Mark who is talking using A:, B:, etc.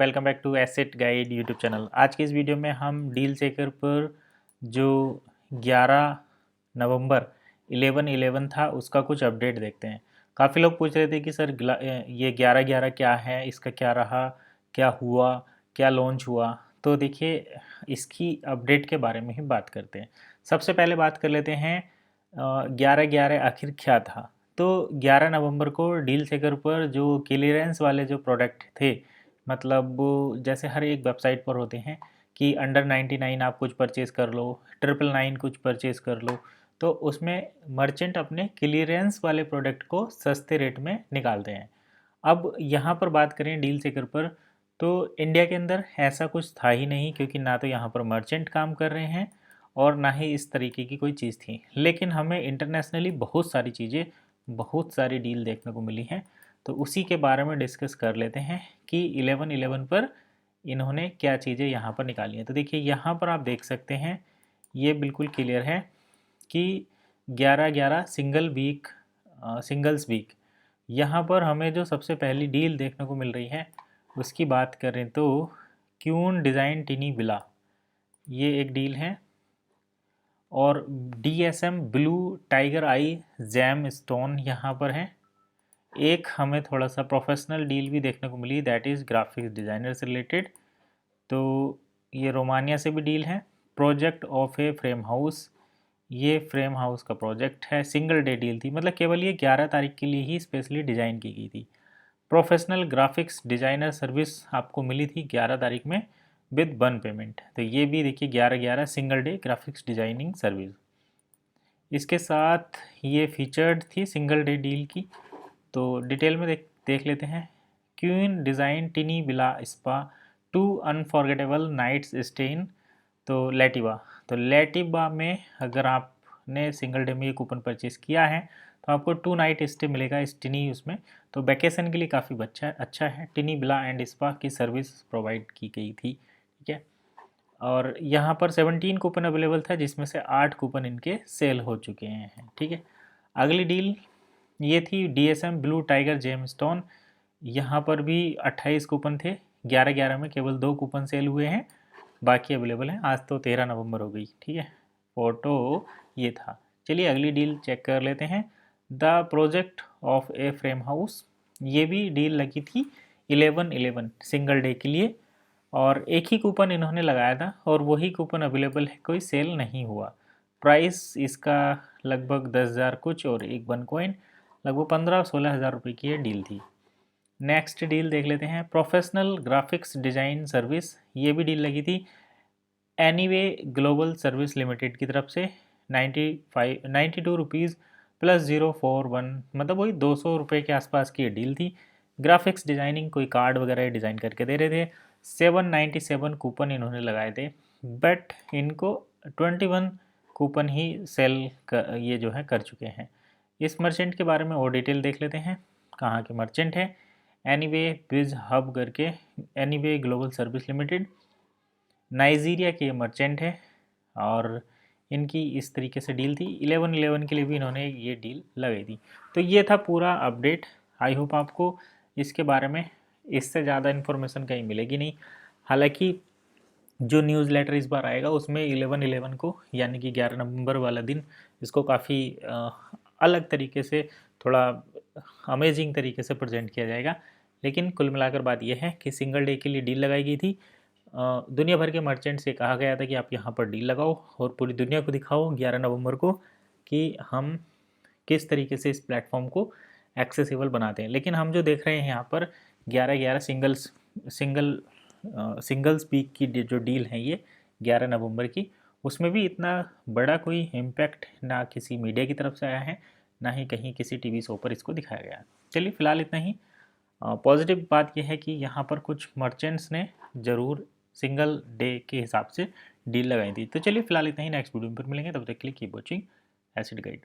A: Welcome back to asset guide YouTube channel. आज की इस वीडियो में हम डील चेकर पर जो 11 नवंबर 11/11 था उसका कुछ अपडेट देखते हैं। काफ़ी लोग पूछ रहे थे कि सर ये 11/11 क्या है, इसका क्या रहा, क्या हुआ, क्या लॉन्च हुआ। तो देखिए इसकी अपडेट के बारे में ही बात करते हैं। सबसे पहले बात कर लेते हैं 11/11 आखिर क्या था। तो 11 नवंबर को डील चेकर पर जो क्लियरेंस वाले जो प्रोडक्ट थे, मतलब जैसे हर एक वेबसाइट पर होते हैं कि अंडर 99 आप कुछ परचेज़ कर लो, 999 कुछ परचेज़ कर लो, तो उसमें मर्चेंट अपने क्लियरेंस वाले प्रोडक्ट को सस्ते रेट में निकालते हैं। अब यहाँ पर बात करें डील चेकर पर, तो इंडिया के अंदर ऐसा कुछ था ही नहीं, क्योंकि ना तो यहाँ पर मर्चेंट काम कर रहे हैं और ना ही इस तरीके की कोई चीज़ थी। लेकिन हमें इंटरनेशनली बहुत सारी चीज़ें, बहुत सारी डील देखने को मिली हैं। तो उसी के बारे में डिस्कस कर लेते हैं कि 11/11 पर इन्होंने क्या चीज़ें यहाँ पर निकाली हैं। तो देखिए यहाँ पर आप देख सकते हैं, ये बिल्कुल क्लियर है कि 11/11 सिंगल्स वीक। यहाँ पर हमें जो सबसे पहली डील देखने को मिल रही है उसकी बात करें तो क्यून डिज़ाइन टिनी बिला, ये एक डील है। और DSM ब्लू टाइगर आई जैम स्टोन यहाँ पर है। एक हमें थोड़ा सा प्रोफेशनल डील भी देखने को मिली, दैट इज़ ग्राफिक्स डिज़ाइनर से रिलेटेड। तो ये रोमानिया से भी डील है। Project of a frame house, ये फ्रेम हाउस का प्रोजेक्ट है। सिंगल डे डील थी, मतलब केवल ये 11 तारीख के लिए ही स्पेशली डिज़ाइन की गई थी। प्रोफेशनल ग्राफिक्स डिज़ाइनर सर्विस आपको मिली थी 11 तारीख में विद 1 पेमेंट। तो ये भी देखिए 11/11 single day graphics designing service. इसके साथ ये फीचर्ड थी सिंगल डे डील की। तो डिटेल में देख लेते हैं। Queen design tiny villa spa 2 unforgettable nights stay in Letiva. तो लेटिवा में अगर आपने सिंगल डे में ये कूपन परचेज़ किया है तो आपको 2 नाइट स्टे मिलेगा इस टिनी उसमें। तो वैकेशन के लिए काफ़ी अच्छा है। टिनी बिला एंड स्पा की सर्विस प्रोवाइड की गई थी, ठीक है। और यहाँ पर 17 कूपन अवेलेबल था, जिसमें से 8 कूपन इनके सेल हो चुके हैं, ठीक है। अगली डील ये थी DSM blue tiger gem stone. यहाँ पर भी 28 कूपन थे। 11/11 में केवल 2 कूपन सेल हुए हैं, बाकी अवेलेबल हैं। आज तो 13 नवंबर हो गई, ठीक है। फोटो ये था। चलिए अगली डील चेक कर लेते हैं। The project of a frame house, ये भी डील लगी थी 11/11 सिंगल डे के लिए, और एक ही कूपन इन्होंने लगाया था और वही कूपन अवेलेबल है, कोई सेल नहीं हुआ। प्राइस इसका लगभग 10,000 कुछ और एक 1 कॉइन, लगभग 15-16 हज़ार रुपये की ये डील थी। नेक्स्ट डील देख लेते हैं। प्रोफेशनल ग्राफिक्स डिज़ाइन सर्विस, ये भी डील लगी थी एनीवे ग्लोबल सर्विस लिमिटेड की तरफ से 92 रुपीज़ प्लस 041, मतलब वही 200 रुपये के आसपास की ये डील थी। ग्राफिक्स डिज़ाइनिंग कोई कार्ड वगैरह डिज़ाइन करके दे रहे थे। 797 कूपन इन्होंने लगाए थे, बट इनको 21 कूपन ही सेल ये जो है कर चुके हैं। इस मर्चेंट के बारे में और डिटेल देख लेते हैं, कहाँ के मर्चेंट है। एनीवे बिज हब करके, anyway global service limited, Nigeria के मर्चेंट है। और इनकी इस तरीके से डील थी। 11/11 के लिए भी इन्होंने ये डील लगाई थी। तो ये था पूरा अपडेट। आई होप आपको इसके बारे में इससे ज़्यादा इन्फॉर्मेशन कहीं मिलेगी नहीं। हालांकि जो न्यूज़ लेटर इस बार आएगा उसमें 11/11 को, यानी कि 11 नवंबर वाला दिन, इसको काफ़ी अलग तरीके से, थोड़ा अमेजिंग तरीके से प्रेजेंट किया जाएगा। लेकिन कुल मिलाकर बात यह है कि सिंगल डे के लिए डील लगाई गई थी। दुनिया भर के मर्चेंट से कहा गया था कि आप यहाँ पर डील लगाओ और पूरी दुनिया को दिखाओ 11 नवंबर को कि हम किस तरीके से इस प्लेटफॉर्म को एक्सेसिबल बनाते हैं। लेकिन हम जो देख रहे हैं यहाँ पर 11/11 सिंगल्स वीक की जो डील है ये 11 नवंबर की, उसमें भी इतना बड़ा कोई इम्पैक्ट ना किसी मीडिया की तरफ से आया है, ना ही कहीं किसी टीवी शो पर इसको दिखाया गया। चलिए फ़िलहाल इतना ही। पॉजिटिव बात यह है कि यहाँ पर कुछ मर्चेंट्स ने ज़रूर सिंगल डे के हिसाब से डील लगाई थी। तो चलिए फ़िलहाल इतना ही। नेक्स्ट वीडियो में फिर मिलेंगे, तब तक के लिए कीप वॉचिंग एसिड गाइड।